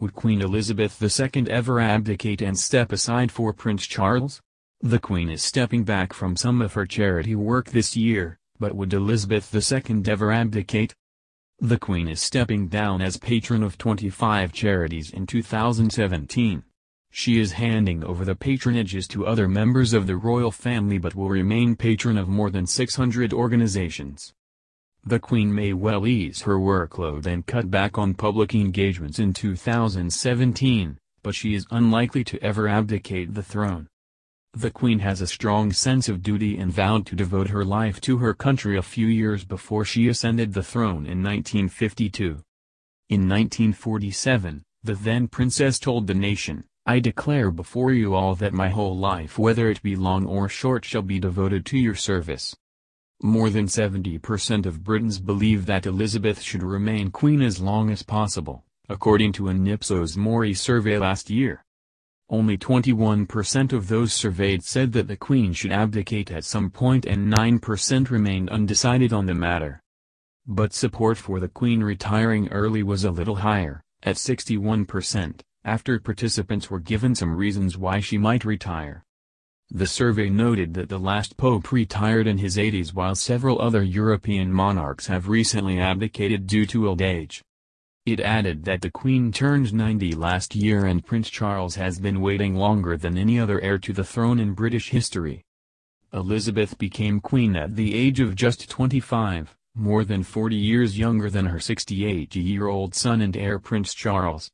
Would Queen Elizabeth II ever abdicate and step aside for Prince Charles? The Queen is stepping back from some of her charity work this year, but would Elizabeth II ever abdicate? The Queen is stepping down as patron of 25 charities in 2017. She is handing over the patronages to other members of the royal family but will remain patron of more than 600 organizations. The Queen may well ease her workload and cut back on public engagements in 2017, but she is unlikely to ever abdicate the throne. The Queen has a strong sense of duty and vowed to devote her life to her country a few years before she ascended the throne in 1952. In 1947, the then princess told the nation, "I declare before you all that my whole life, whether it be long or short, shall be devoted to your service." More than 70% of Britons believe that Elizabeth should remain queen as long as possible, according to an Ipsos Mori survey last year. Only 21% of those surveyed said that the Queen should abdicate at some point and 9% remained undecided on the matter. But support for the Queen retiring early was a little higher, at 61%, after participants were given some reasons why she might retire. The survey noted that the last pope retired in his 80s while several other European monarchs have recently abdicated due to old age. It added that the Queen turned 90 last year and Prince Charles has been waiting longer than any other heir to the throne in British history. Elizabeth became queen at the age of just 25, more than 40 years younger than her 68-year-old son and heir Prince Charles.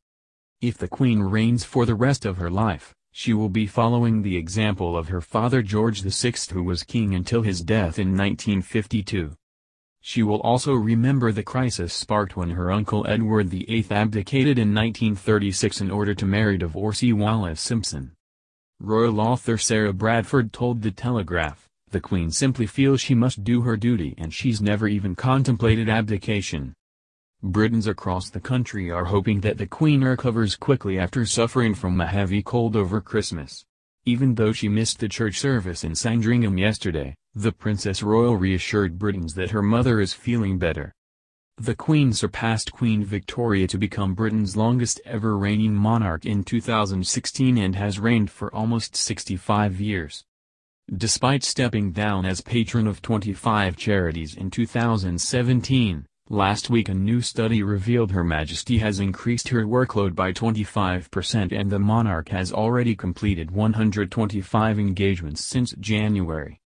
If the Queen reigns for the rest of her life, she will be following the example of her father George VI, who was king until his death in 1952. She will also remember the crisis sparked when her uncle Edward VIII abdicated in 1936 in order to marry divorcee Wallis Simpson. Royal author Sarah Bradford told The Telegraph, "The Queen simply feels she must do her duty and she's never even contemplated abdication." Britons across the country are hoping that the Queen recovers quickly after suffering from a heavy cold over Christmas. Even though she missed the church service in Sandringham yesterday, the Princess Royal reassured Britons that her mother is feeling better. The Queen surpassed Queen Victoria to become Britain's longest ever reigning monarch in 2016 and has reigned for almost 65 years. Despite stepping down as patron of 25 charities in 2017, last week a new study revealed Her Majesty has increased her workload by 25% and the monarch has already completed 125 engagements since January.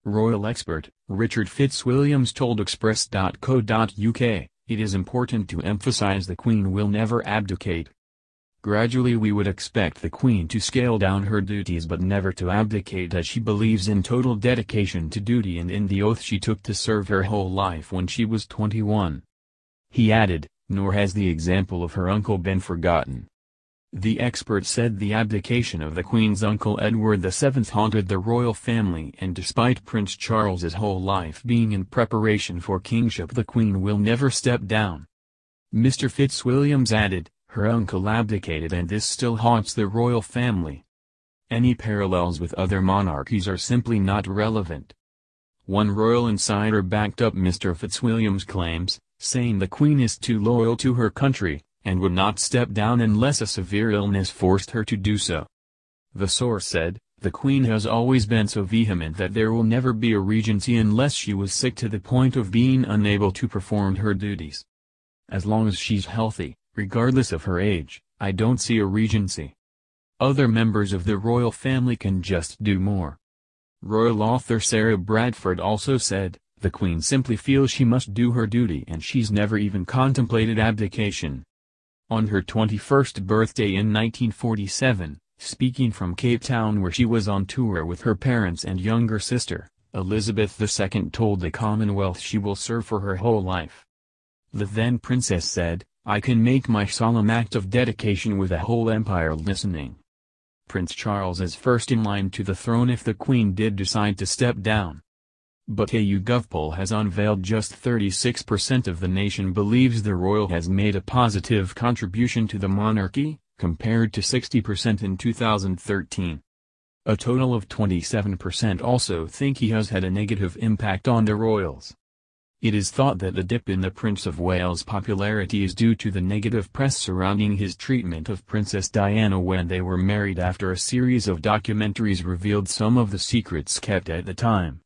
Royal expert, Richard Fitzwilliams told Express.co.uk, "It is important to emphasize the Queen will never abdicate. Gradually we would expect the Queen to scale down her duties but never to abdicate, as she believes in total dedication to duty and in the oath she took to serve her whole life when she was 21. He added, "Nor has the example of her uncle been forgotten." The expert said the abdication of the Queen's uncle Edward VII haunted the royal family, and despite Prince Charles's whole life being in preparation for kingship, the Queen will never step down. Mr. Fitzwilliams added, "Her uncle abdicated and this still haunts the royal family. Any parallels with other monarchies are simply not relevant." One royal insider backed up Mr. Fitzwilliams' claims, saying the Queen is too loyal to her country, and would not step down unless a severe illness forced her to do so. The source said, "The Queen has always been so vehement that there will never be a regency unless she was sick to the point of being unable to perform her duties. As long as she's healthy, regardless of her age, I don't see a regency. Other members of the royal family can just do more." Royal author Sarah Bradford also said, "The Queen simply feels she must do her duty and she's never even contemplated abdication." On her 21st birthday in 1947, speaking from Cape Town where she was on tour with her parents and younger sister, Elizabeth II told the Commonwealth she will serve for her whole life. The then princess said, "I can make my solemn act of dedication with a whole empire listening." Prince Charles is first in line to the throne if the Queen did decide to step down. But a YouGov poll has unveiled just 36% of the nation believes the royal has made a positive contribution to the monarchy, compared to 60% in 2013. A total of 27% also think he has had a negative impact on the royals. It is thought that the dip in the Prince of Wales' popularity is due to the negative press surrounding his treatment of Princess Diana when they were married after a series of documentaries revealed some of the secrets kept at the time.